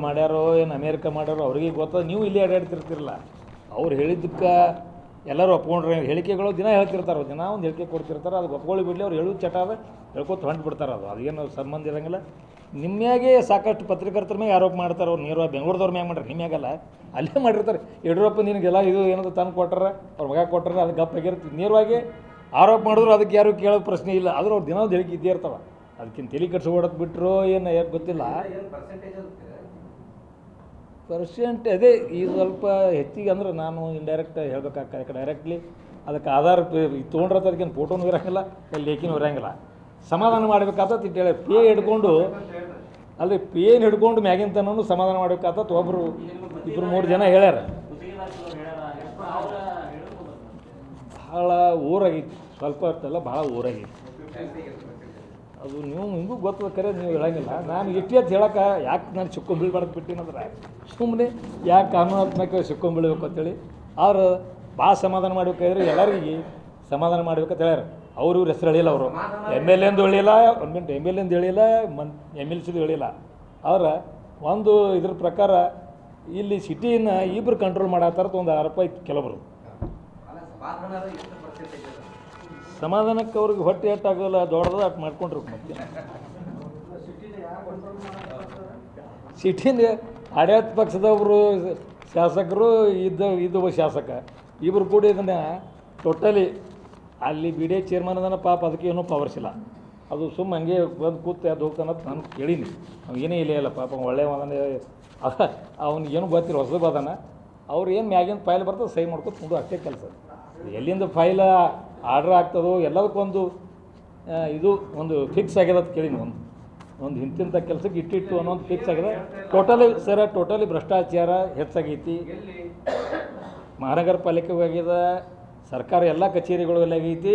ಮಾಡ್ಯಾರೋ ಏನು ಅಮೇರಿಕ ಮಾಡ್ಯಾರೋ ಅವ್ರಿಗೆ ಗೊತ್ತದ. ನೀವು ಇಲ್ಲಿ ಅಡ್ಡಾಡ್ತಿರ್ತಿರಲ್ಲ, ಅವ್ರು ಹೇಳಿದ್ದಕ್ಕೆ ಎಲ್ಲರೂ ಒಪ್ಕೊಂಡ್ರೆ ಹೇಳಿಕೆಗಳು ದಿನ ಹೇಳ್ತಿರ್ತಾರೆ, ದಿನ ಒಂದು ಹೇಳಿಕೆ ಕೊಡ್ತಿರ್ತಾರೆ. ಅದು ಒಪ್ಕೊಳ್ಳಿ ಬಿಡಲಿ, ಅವ್ರು ಹೇಳೋದು ಚಟ ಅದ ಹೇಳ್ಕೊತ ಹೊಂಟು ಬಿಡ್ತಾರೆ. ಅದೇನು ಸಂಬಂಧ ಇರೋಂಗಿಲ್ಲ. ನಿಮ್ಮ್ಯಾಗೆ ಸಾಕಷ್ಟು ಪತ್ರಕರ್ತರ ಮೇಲೆ ಆರೋಪ ಮಾಡ್ತಾರೆ. ಅವ್ರು ನೇರವಾಗಿ ಬೆಂಗಳೂರದವ್ರ ಮ್ಯಾಗ ಮಾಡ್ರಿ, ನಿಮ್ಯಾಗಲ್ಲ ಅಲ್ಲೇ ಮಾಡಿರ್ತಾರೆ. ಯಡಿಯೂರಪ್ಪ ನಿನಗೆಲ್ಲ ಇದು ಏನದು ತಂದು ಕೊಟ್ಟಾರ, ಅವ್ರ ಮಗ ಕೊಟ್ಟಾರ, ಅದು ಗಪ್ಪಾಗಿರ್ತೀವಿ. ನೇರವಾಗಿ ಆರೋಪ ಮಾಡಿದ್ರು ಅದಕ್ಕೆ ಯಾರು ಕೇಳೋ ಪ್ರಶ್ನೆ ಇಲ್ಲ. ಆದರೂ ಅವ್ರು ದಿನ ಒಂದು ಹೇಳಿಕೆ ಇದ್ದೇ ಇರ್ತಾವೆ. ಅದಕ್ಕಿಂತ ತಲೆ ಕಟ್ಸ್ಕೊಡೋದು ಬಿಟ್ಟರು ಏನು ಗೊತ್ತಿಲ್ಲ. ಪರ್ಸೆಂಟ್ ಅದೇ ಈ ಸ್ವಲ್ಪ ಹೆಚ್ಚಿಗೆ ಅಂದ್ರೆ ನಾನು ಇಂಡೈರೆಕ್ಟ್ ಹೇಳ್ಬೇಕಾಗ್ತದೆ. ಡೈರೆಕ್ಟ್ಲಿ ಅದಕ್ಕೆ ಆಧಾರ ತೊಗೊಂಡ್ರೆ ಅದಕ್ಕೇನು ಫೋಟೋನು ಇರೋಂಗಿಲ್ಲ, ಲೇಖಿನೂ ಇರೋಂಗಿಲ್ಲ. ಸಮಾಧಾನ ಮಾಡಬೇಕಾಗ್ತದೆ ಇಟ್ಟು ಹೇಳಿ ಪೇ ಹಿಡ್ಕೊಂಡು ಅಲ್ಲದೆ ಪೇನ್ ಹಿಡ್ಕೊಂಡು ಮ್ಯಾಗಿನ ತನೂ ಸಮಾಧಾನ ಮಾಡಬೇಕಾಗ್ತದೆ. ಒಬ್ಬರು ಇಬ್ಬರು ಮೂರು ಜನ ಹೇಳ್ಯಾರ. ಭಾಳ ಊರಾಗೈತಿ, ಸ್ವಲ್ಪ ಹೊತ್ತಲ್ಲ ಭಾಳ ಊರಾಗೈತಿ ಅದು. ನೀವು ನಿಮಗೂ ಗೊತ್ತದ, ಕರೆ ನೀವು ಹೇಳಂಗಿಲ್ಲ. ನಾನು ಇಷ್ಟೇ ಅಂತ ಹೇಳಕ್ಕೆ ಯಾಕೆ ನಾನು ಸಿಕ್ಕೊಂಬೀಳ್ಬಾರ್ದು ಬಿಟ್ಟಿನಂದ್ರೆ ಸುಮ್ಮನೆ ಯಾಕೆ ಕಾನೂನಾತ್ಮಕ ಸಿಕ್ಕೊಂಬೀಳ್ಬೇಕು ಅಂತೇಳಿ. ಅವ್ರು ಭಾಳ ಸಮಾಧಾನ ಮಾಡ್ಬೇಕಾದ್ರೆ ಎಲ್ಲರಿಗೆ ಸಮಾಧಾನ ಮಾಡ್ಬೇಕಂತ ಹೇಳ್ಯಾರ. ಅವರು ಇವ್ರ ಹೆಸರು ಹೇಳಿಲ್ಲ. ಅವರು ಎಮ್ ಎಲ್ ಎಂದು ಹೇಳಿಲ್ಲ, ಒಂದು ಮಿನಿಟ್ ಎಮ್ ಎಲ್ ಎಂದು ಹೇಳಿಲ್ಲ, ಎಮ್ ಎಲ್ ಸಿದು ಹೇಳಿಲ್ಲ. ಆದ್ರೆ ಒಂದು ಇದ್ರ ಪ್ರಕಾರ ಇಲ್ಲಿ ಸಿಟಿನ ಇಬ್ಬರು ಕಂಟ್ರೋಲ್ ಮಾಡತ್ತಾರದು ಒಂದು ಆರೋಪ ಐತಿ ಕೆಲವರು. ಸಮಾಧಾನಕ್ಕೆ ಅವ್ರಿಗೆ ಹೊಟ್ಟೆ ಏಟಾಗೋಲ್ಲ, ದೊಡ್ಡದ ಅಷ್ಟು ಮಾಡ್ಕೊಂಡ್ರು. ಮತ್ತೆ ಸಿಟಿನ ಆಡಳಿತ ಪಕ್ಷದವರು ಶಾಸಕರು ಇದ್ದೊಬ್ಬ ಶಾಸಕ ಇಬ್ಬರು ಕೂಡ ಇದನ್ನು ಟೋಟಲಿ ಅಲ್ಲಿ ಬಿ ಡಿ ಎ ಚೇರ್ಮನ್ ಅದನ್ನು ಪಾಪ ಅದಕ್ಕೆ ಏನೂ ಪವರ್ಸ್ ಇಲ್ಲ. ಅದು ಸುಮ್ಮ ಹಂಗೆ ಬಂದು ಕೂತು ಅದು ಹೋಗ್ತಾನಂತ ನಾನು ಕೇಳೀನಿ. ಅವ್ನು ಏನೇ ಇಲ್ಲ ಪಾಪ ಒಳ್ಳೆಯ ಮಗನೇ, ಅವ್ನಿಗೇನು ಗೊತ್ತಿಲ್ಲ, ಹೊಸದು ಅದಾನ. ಅವ್ರು ಏನು ಮ್ಯಾಗಿಂದ ಫೈಲ್ ಬರ್ತದೆ ಸಹಿ ಮಾಡ್ಕೊತ ಮುಂದೆ ಅಷ್ಟೇ ಕೆಲಸ. ಎಲ್ಲಿಂದ ಫೈಲ ಆರ್ಡ್ರ್ ಆಗ್ತದೋ ಎಲ್ಲದಕ್ಕೊಂದು ಇದು ಒಂದು ಫಿಕ್ಸ್ ಆಗ್ಯದ ಅಂತ ಕೇಳೀನಿ. ಒಂದು ಇಂತಿಂಥ ಕೆಲಸಕ್ಕೆ ಇಟ್ಟಿಟ್ಟು ಅನ್ನೋದು ಫಿಕ್ಸ್ ಆಗಿದೆ. ಟೋಟಲಿ ಭ್ರಷ್ಟಾಚಾರ ಹೆಚ್ಚಾಗೈತಿ. ಮಹಾನಗರ ಪಾಲಿಕೆಗೂ ಆಗ್ಯದ, ಸರ್ಕಾರ ಎಲ್ಲ ಕಚೇರಿಗಳು ಆಗೈತಿ,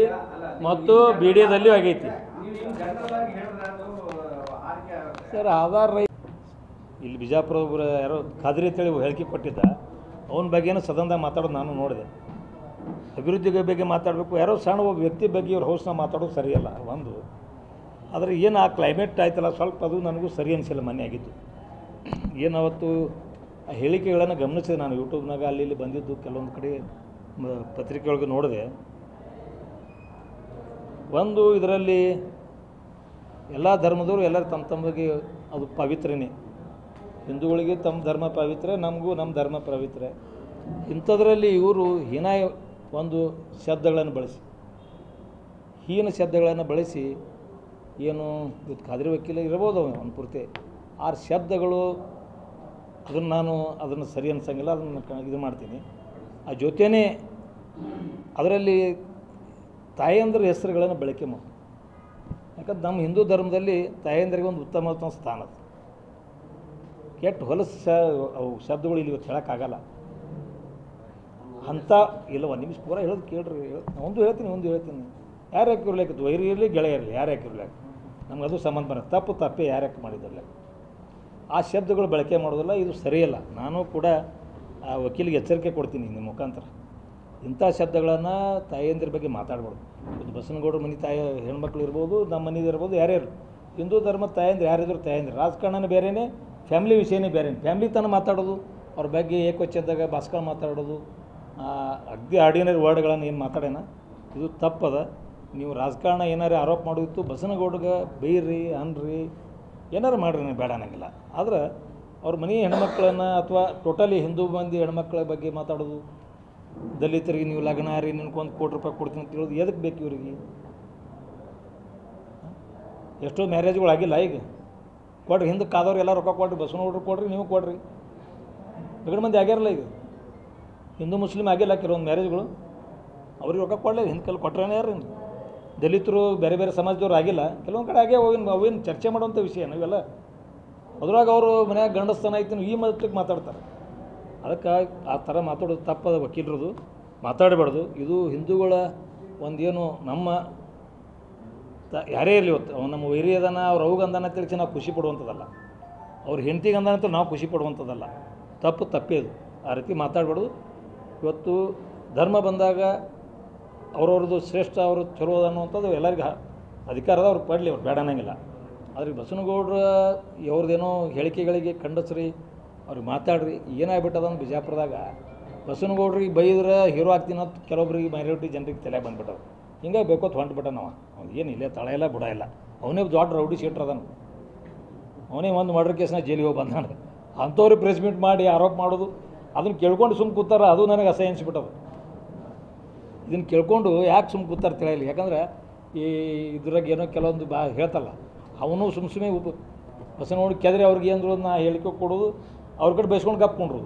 ಮತ್ತು ಬಿ ಡಿ ಎದಲ್ಲಿಯೂ ಆಗೈತಿ. ಸರ್ ಆಧಾರ ಇಲ್ಲಿ ಬಿಜಾಪುರ ಯಾರೋ ಖಾದ್ರಿ ಅಂತೇಳಿ ಹೇಳಿಕೆ ಕೊಟ್ಟಿದ್ದ, ಅವನ ಬಗ್ಗೆನೂ ಸದನದಾಗ ಮಾತಾಡೋದು ನಾನು ನೋಡಿದೆ. ಅಭಿವೃದ್ಧಿ ಬಗ್ಗೆ ಮಾತಾಡಬೇಕು, ಯಾರೋ ಸಣ್ಣ ಒಬ್ಬ ವ್ಯಕ್ತಿ ಬಗ್ಗೆ ಇವ್ರ ಹೌಸ್ನ ಮಾತಾಡೋದು ಸರಿಯಲ್ಲ ಒಂದು. ಆದರೆ ಏನು ಆ ಕ್ಲೈಮೇಟ್ ಆಯ್ತಲ್ಲ ಸ್ವಲ್ಪ ಅದು ನನಗೂ ಸರಿ ಅನಿಸಿಲ್ಲ. ಮೊನ್ನೆ ಆಗಿದ್ದು ಏನು ಅವತ್ತು ಆ ಹೇಳಿಕೆಗಳನ್ನು ಗಮನಿಸಿದೆ ನಾನು. ಯೂಟ್ಯೂಬ್ನಾಗ ಅಲ್ಲಿ ಇಲ್ಲಿ ಬಂದಿದ್ದು ಕೆಲವೊಂದು ಕಡೆ ಪತ್ರಿಕೆಯೊಳಗೆ ನೋಡಿದೆ. ಒಂದು ಇದರಲ್ಲಿ ಎಲ್ಲ ಧರ್ಮದವರು ಎಲ್ಲರೂ ತಮ್ಮ ತಮಗೆ ಅದು ಪವಿತ್ರನೇ. ಹಿಂದೂಗಳಿಗೆ ತಮ್ಮ ಧರ್ಮ ಪವಿತ್ರ, ನಮಗೂ ನಮ್ಮ ಧರ್ಮ ಪವಿತ್ರ. ಇಂಥದ್ರಲ್ಲಿ ಇವರು ಹೀನಾಯ ಒಂದು ಶಬ್ದಗಳನ್ನು ಬಳಸಿ, ಹೀನ ಶಬ್ದಗಳನ್ನು ಬಳಸಿ ಏನು ಇವತ್ತು ಖಾದ್ರಿ ವಕೀಲ ಇರ್ಬೋದು ಒಂದು ಪೂರ್ತಿ ಆ ಶಬ್ದಗಳು, ಅದನ್ನು ಸರಿ ಅನ್ಸಂಗಿಲ್ಲ. ಅದನ್ನು ಇದು ಮಾಡ್ತೀನಿ. ಆ ಜೊತೆಯೇ ಅದರಲ್ಲಿ ತಾಯಂದ್ರ ಹೆಸರುಗಳನ್ನು ಬಳಕೆ ಮಾಡಿ. ಯಾಕಂದ್ರೆ ನಮ್ಮ ಹಿಂದೂ ಧರ್ಮದಲ್ಲಿ ತಾಯಂದ್ರಿಗೆ ಒಂದು ಉತ್ತಮ ಸ್ಥಾನ ಅದು. ಕೆಟ್ಟ ಹೊಲಸು ಅವು ಶಬ್ದಗಳು ಇಲ್ಲಿ ಇವತ್ತು ಹೇಳೋಕ್ಕಾಗಲ್ಲ ಅಂಥ ಇಲ್ಲ. ಒಂದು ನಿಮಿಷ ಪೂರ ಹೇಳೋದು ಕೇಳ್ರಿ. ಒಂದು ಹೇಳ್ತೀನಿ ಯಾರು ಯಾಕಿರ್ಲಿಕ್ಕೆ ವೈರಿ ಇರಲಿ ಗೆಳೆಯ ಇರಲಿ, ಯಾರು ಯಾಕಿರ್ಲಿಕ್ಕೆ ನಮ್ಗೆ ಅದು ಸಂಬಂಧ ಬರುತ್ತೆ. ತಪ್ಪೇ ಯಾರು ಯಾಕೆ ಮಾಡಿದ್ರಲ್ಲ ಆ ಶಬ್ದಗಳು ಬಳಕೆ ಮಾಡೋದಿಲ್ಲ. ಇದು ಸರಿಯಲ್ಲ. ನಾನು ಕೂಡ ಆ ವಕೀಲಿಗೆ ಎಚ್ಚರಿಕೆ ಕೊಡ್ತೀನಿ ನಿಮ್ಮ ಮುಖಾಂತರ. ಇಂಥ ಶಬ್ದಗಳನ್ನು ತಾಯಿಯಂದಿರ ಬಗ್ಗೆ ಮಾತಾಡ್ಬಾರ್ದು. ಇದು ಬಸನಗೌಡರ ಮನೆ ತಾಯಿ ಹೆಣ್ಮಕ್ಳು ಇರ್ಬೋದು, ನಮ್ಮ ಮನೇದು ಇರ್ಬೋದು, ಯಾರ್ಯಾರು ಹಿಂದೂ ಧರ್ಮದ ತಾಯಂದ್ರೆ ಯಾರಿದ್ರು ತಾಯಂದ್ರೆ. ರಾಜಕಾರಣನೇ ಬೇರೆಯೇ, ಫ್ಯಾಮಿಲಿ ವಿಷಯನೇ ಬೇರೆ. ಫ್ಯಾಮಿಲಿ ತನಕ ಮಾತಾಡೋದು, ಅವ್ರ ಬಗ್ಗೆ ಏಕವಚನದಾಗ ಭಾಸ್ಕರ ಮಾತಾಡೋದು, ಅಗ್ದಿ ಆರ್ಡಿನರಿ ವರ್ಡ್ಗಳನ್ನು ಏನು ಮಾತಾಡೋಣ, ಇದು ತಪ್ಪದ. ನೀವು ರಾಜಕಾರಣ ಏನಾರು ಆರೋಪ ಮಾಡೋದಿತ್ತು ಬಸನಗೌಡಗೆ ಬೈರಿ ಅನ್ರಿ ಏನಾರು ಮಾಡ್ರಿ, ನೀವು ಬೇಡ ಅನ್ನಂಗಿಲ್ಲ. ಆದ್ರೆ ಅವ್ರ ಮನೆ ಹೆಣ್ಮಕ್ಳನ್ನು ಅಥವಾ ಟೋಟಲಿ ಹಿಂದೂ ಮಂದಿ ಹೆಣ್ಮಕ್ಳ ಬಗ್ಗೆ ಮಾತಾಡೋದು, ದಲಿತರಿಗೆ ನೀವು ಲಗ್ನ ರೀ ನಿನ್ಕೊಂದು ₹1 ಕೊಡ್ತೀನಿ ಅಂತ ಹೇಳೋದು ಎದಕ್ಕೆ ಬೇಕು ಇವ್ರಿಗೆ? ಎಷ್ಟೋ ಮ್ಯಾರೇಜ್ಗಳು ಆಗಿಲ್ಲ ಈಗ. ಕೊಡ್ರಿ, ಹಿಂದಕ್ಕೆ ಕಾದವ್ರು ಎಲ್ಲ ರೊಕ್ಕ ಕೊಡ್ರಿ, ಬಸವನಗೌಡ್ರು ಕೊಡ್ರಿ, ನೀವು ಕೊಡ್ರಿ. ಎರಡು ಮಂದಿ ಆಗ್ಯಾರಲ್ಲ ಈಗ, ಹಿಂದೂ ಮುಸ್ಲಿಮ್ ಆಗಿಲ್ಲ ಕೆಲವೊಂದು ಮ್ಯಾರೇಜ್ಗಳು. ಅವ್ರಿಗೆ ರೊಕ್ಕ ಕೊಡಲಿ, ಹಿಂದಕ್ಕೆಲ್ಲ ಕೊಟ್ರೇನೇ ಯಾರು. ದಲಿತರು ಬೇರೆ ಬೇರೆ ಸಮಾಜದವ್ರು ಆಗಿಲ್ಲ, ಕೆಲವೊಂದು ಕಡೆ ಆಗೇ ಅವೇನು ಚರ್ಚೆ ಮಾಡುವಂಥ ವಿಷಯ ನಾವೆಲ್ಲ. ಅದ್ರಾಗ ಅವರು ಮನ್ಯಾಗ ಗಂಡಸ್ಥಾನ ಐತಿ ಈ ಮತಕ್ಕೆ ಮಾತಾಡ್ತಾರೆ. ಅದಕ್ಕೆ ಆ ಥರ ಮಾತಾಡೋದು ತಪ್ಪದ. ವಕೀಲರದು ಮಾತಾಡಬಾರ್ದು. ಇದು ಹಿಂದೂಗಳ ಒಂದೇನು ನಮ್ಮ ಯಾರೇ ಇರಲಿ, ಇವತ್ತು ನಮ್ಮ ವೈರಿ ಅದಾನ, ಅವ್ರು ಅವಾಗ ಅಂದಾನ ತಿಳಿಸಿ ನಾವು ಖುಷಿ ಪಡುವಂಥದ್ದಲ್ಲ, ಅವ್ರ ಹೆಂಡ್ತಿಗೆ ಅಂದಾನಂತ ನಾವು ಖುಷಿ ಪಡುವಂಥದ್ದಲ್ಲ. ತಪ್ಪೇ ಅದು. ಆ ರೀತಿ ಮಾತಾಡ್ಬಾರ್ದು. ಇವತ್ತು ಧರ್ಮ ಬಂದಾಗ ಅವ್ರವ್ರದ್ದು ಶ್ರೇಷ್ಠ, ಅವರು ಚಲೋ ಅನ್ನುವಂಥದ್ದು ಎಲ್ಲರಿಗೂ ಅಧಿಕಾರದ ಅವ್ರು ಪಡಲಿ, ಅವ್ರು ಬೇಡ ಅನ್ನಂಗಿಲ್ಲ. ಆದರೆ ಬಸವನಗೌಡರ ಅವ್ರದ್ದೇನೋ ಹೇಳಿಕೆಗಳಿಗೆ ಖಂಡಿಸ್ರಿ ಅವ್ರಿಗೆ ಮಾತಾಡ್ರಿ. ಏನಾಗ್ಬಿಟ್ಟದಂದ್ರೆ ಬಿಜಾಪುರದಾಗ ಬಸವನಗೌಡ್ರಿಗೆ ಬೈದ್ರೆ ಹೀರೋ ಆಗ್ತೀನಿ ಅಂತ ಕೆಲವೊಬ್ರಿಗೆ ಮೈನಾರಿಟಿ ಜನರಿಗೆ ತಲೆ ಬಂದ್ಬಿಟ್ಟವು. ಹಿಂಗೆ ಬೇಕೋತ್ ಹೊಂಟ್ಬಿಟ್ಟ ನಾವು. ಅವ್ನು ಏನು ಇಲ್ಲೇ ತಳ ಇಲ್ಲ ಬುಡ ಇಲ್ಲ. ಅವನೇ ದೊಡ್ಡ ರೌಡಿ ಶೀಟ್ರ್ ಅದನ್ನು. ಅವನೇ ಒಂದು ಮರ್ಡರ್ ಕೇಸ್ನ ಜೈಲಿಗೆ ಹೋಗಿ ಬಂದಾನ. ಅಂಥವ್ರಿಗೆ ಪ್ರೆಸ್ ಮೀಟ್ ಮಾಡಿ ಆರೋಪ ಮಾಡೋದು ಅದನ್ನು ಕೇಳ್ಕೊಂಡು ಸುಮ್ಮ ಕೂತಾರ. ಅದು ನನಗೆ ಅಸಹ್ಯ ಅನಿಸ್ಬಿಟ್ಟದು. ಇದನ್ನು ಕೇಳ್ಕೊಂಡು ಯಾಕೆ ಸುಮ್ಮ ಕೂತಾರೆ ತಿಳಿಯಲ್ಲ. ಯಾಕಂದ್ರೆ ಈ ಇದ್ರಾಗ ಏನೋ ಕೆಲವೊಂದು ಹೇಳ್ತಲ್ಲ, ಅವನು ಸುಮ್ಮನೆ ಬಸವನಗೌಡ ಕೆದ್ರೆ ಅವ್ರಿಗೆ ಏನ್ರು ನಾ ಹೇಳಿಕೆ ಕೊಡೋದು, ಅವ್ರ ಕಡೆ ಬೈಸ್ಕೊಂಡು ಕಪ್ಕೊಂಡ್ರು.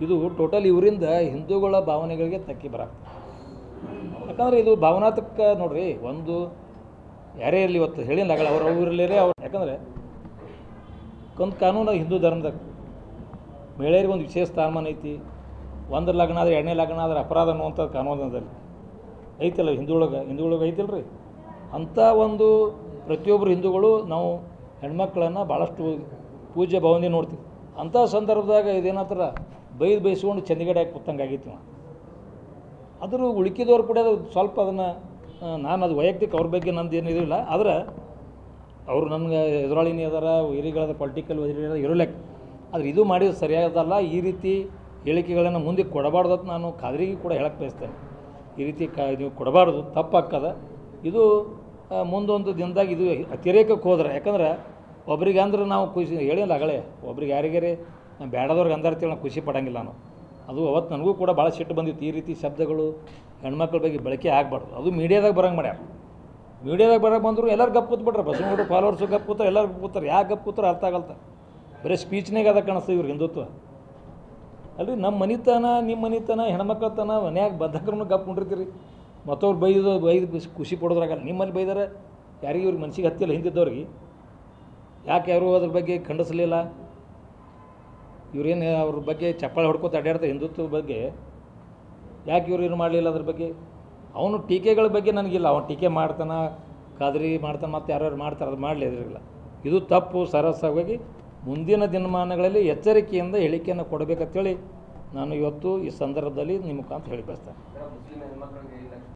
ಇದು ಟೋಟಲ್ ಇವರಿಂದ ಹಿಂದೂಗಳ ಭಾವನೆಗಳಿಗೆ ತಕ್ಕಿ ಬರಾಕ್ತದೆ. ಯಾಕಂದರೆ ಇದು ಭಾವನಾತ್ಮಕ ನೋಡ್ರಿ. ಒಂದು ಯಾರೇ ಇರಲಿ, ಇವತ್ತು ಹೇಳಿದಾಗಲ್ಲ ಅವ್ರು ಊರಲ್ಲೇ ಅವ್ರು. ಯಾಕಂದರೆ ಒಂದು ಕಾನೂನು ಹಿಂದೂ ಧರ್ಮದಾಗ ಮಹಿಳೆಯರಿಗೆ ಒಂದು ವಿಶೇಷ ಸ್ಥಾನಮಾನ ಐತಿ. ಒಂದು ಲಗ್ನ ಆದರೆ ಎರಡನೇ ಲಗ್ನ ಆದರೆ ಅಪರಾಧ ಅನ್ನುವಂಥ ಕಾನೂನದಲ್ಲಿ ಐತಿಲ್ಲ ಹಿಂದೂಗಳಿಗೆ ಐತಿಲ್ಲ ರೀ. ಅಂಥ ಒಂದು ಪ್ರತಿಯೊಬ್ಬರು ಹಿಂದೂಗಳು ನಾವು ಹೆಣ್ಮಕ್ಳನ್ನು ಭಾಳಷ್ಟು ಪೂಜ್ಯ ಭಾವನೆ ನೋಡ್ತೀವಿ. ಅಂಥ ಸಂದರ್ಭದಾಗ ಇದೇನಂತಾರ ಬೈಸ್ಕೊಂಡು ಚಂದಿಗಡೆ ಹಾಕಿ ಕೂತಂಗೆ ಆಗಿತ್ತು. ಅದ್ರ ಉಳುಕಿದವ್ರು ಕೂಡ ಅದು ಸ್ವಲ್ಪ ಅದನ್ನು ನಾನು ಅದು ವೈಯಕ್ತಿಕ ಅವ್ರ ಬಗ್ಗೆ ನಂದು ಏನು ಇದಿಲ್ಲ. ಆದ್ರೆ ಅವರು ನನಗೆ ಎದುರಾಳಿನೇ ಅದಾರ, ಹಿರಿಗಳದ ಪೊಲಿಟಿಕಲ್ ಇರಲಿಕ್ಕೆ. ಆದರೆ ಇದು ಮಾಡಿದ್ದು ಸರಿಯಾದಲ್ಲ. ಈ ರೀತಿ ಹೇಳಿಕೆಗಳನ್ನು ಮುಂದೆ ಕೊಡಬಾರ್ದು ನಾನು ಖಾದ್ರಿಗೆ ಕೂಡ ಹೇಳಕ್ಕೆ ಬಯಸ್ತೇನೆ. ಈ ರೀತಿ ನೀವು ಕೊಡಬಾರ್ದು, ತಪ್ಪಾಗ್ತದ. ಇದು ಮುಂದೊಂದು ದಿನದಾಗ ಇದು ಅತಿರೇಕಕ್ಕೆ ಹೋದ್ರೆ, ಯಾಕಂದ್ರೆ ಒಬ್ರಿಗೆ ಅಂದ್ರೆ ನಾವು ಖುಷಿ ಹೇಳಿಲ್ಲ ಆಗಲೇ, ಒಬ್ರಿಗೆ ಯಾರಿಗಾರೆ ನಾನು ಬೇಡದವ್ರಿಗೆ ಅಂದಾರ್ತೇಳಿ ನಾನು ಖುಷಿ ಪಡೋಂಗಿಲ್ಲ ನಾನು. ಅದು ಅವತ್ತು ನನಗೂ ಕೂಡ ಭಾಳ ಸಿಟ್ಟು ಬಂದಿತ್ತು. ಈ ರೀತಿ ಶಬ್ದಗಳು ಹೆಣ್ಮಕ್ಳ ಬಗ್ಗೆ ಬಳಕೆ ಆಗಬಾರ್ದು. ಅದು ಮೀಡಿಯಾದಾಗ ಬರೋಂಗೆ ಮಾಡ್ಯಾರ. ಮೀಡಿಯಾದಾಗ ಬರೋಕೆ ಬಂದರು ಎಲ್ಲರೂ ಗಪ್ ಕೂತ್ಬಿಟ್ರೆ, ಬಸವನಗೌಡ ಫಾಲೋವರ್ಸು ಗಪ್ ಕೂತಾರೆ, ಎಲ್ಲರೂ ಗಪ್ ಕೂತಾರೆ. ಯಾಕೆ ಗಪ್ ಕೂತಾರೆ ಅರ್ಥ ಆಗಲ್ತ. ಬರೀ ಸ್ಪೀಚ್ನಾಗ ಅದ ಕಾಣಿಸ್ತದೆ ಇವ್ರು ಹಿಂದುತ್ವ ಅಲ್ರಿ. ನಮ್ಮ ಮನಿತನ ನಿಮ್ಮ ಮನಿತನ ಹೆಣ್ಮಕ್ಳತನ ಮನ್ಯಾಗ ಬದ್ಧಕ್ರಮ ಗಪ್ ಕುಂಡಿರ್ತೀರಿ. ಮತ್ತವ್ರು ಬೈದು ಖುಷಿ ಪಡೋದ್ರಾಗಲ್ಲ. ನಿಮ್ಮಲ್ಲಿ ಬೈದರೆ ಯಾರಿಗೆ ಇವ್ರಿಗೆ ಮನ್ಸಿಗೆ ಹತ್ತಿಲ್ಲ. ಹಿಂದಿದ್ದವ್ರಿಗೆ ಯಾಕೆ ಯಾರು ಅದ್ರ ಬಗ್ಗೆ ಖಂಡಿಸಲಿಲ್ಲ? ಇವ್ರೇನು ಅವ್ರ ಬಗ್ಗೆ ಚಪ್ಪಾಳೆ ಹೊಡ್ಕೋತ ಅಡ್ಡಾಡ್ತಾರೆ ಹಿಂದುತ್ವದ ಬಗ್ಗೆ. ಯಾಕೆ ಇವ್ರು ಏನು ಮಾಡಲಿಲ್ಲ ಅದ್ರ ಬಗ್ಗೆ? ಅವನು ಟೀಕೆಗಳ ಬಗ್ಗೆ ನನಗಿಲ್ಲ. ಅವನು ಟೀಕೆ ಮಾಡ್ತಾನೆ, ಖಾದ್ರಿ ಮಾಡ್ತಾನೆ, ಮತ್ತು ಯಾರ್ಯಾರು ಮಾಡ್ತಾರೆ, ಅದು ಮಾಡಲಿ ಎದುರಿಗಿಲ್ಲ. ಇದು ತಪ್ಪು. ಸರಸವಾಗಿ ಮುಂದಿನ ದಿನಮಾನಗಳಲ್ಲಿ ಎಚ್ಚರಿಕೆಯಿಂದ ಹೇಳಿಕೆಯನ್ನು ಕೊಡಬೇಕಂತೇಳಿ ನಾನು ಇವತ್ತು ಈ ಸಂದರ್ಭದಲ್ಲಿ ನಿಮ್ಮ ಮುಖಾಂತರ ಹೇಳಿ ಬಯಸ್ತೇನೆ.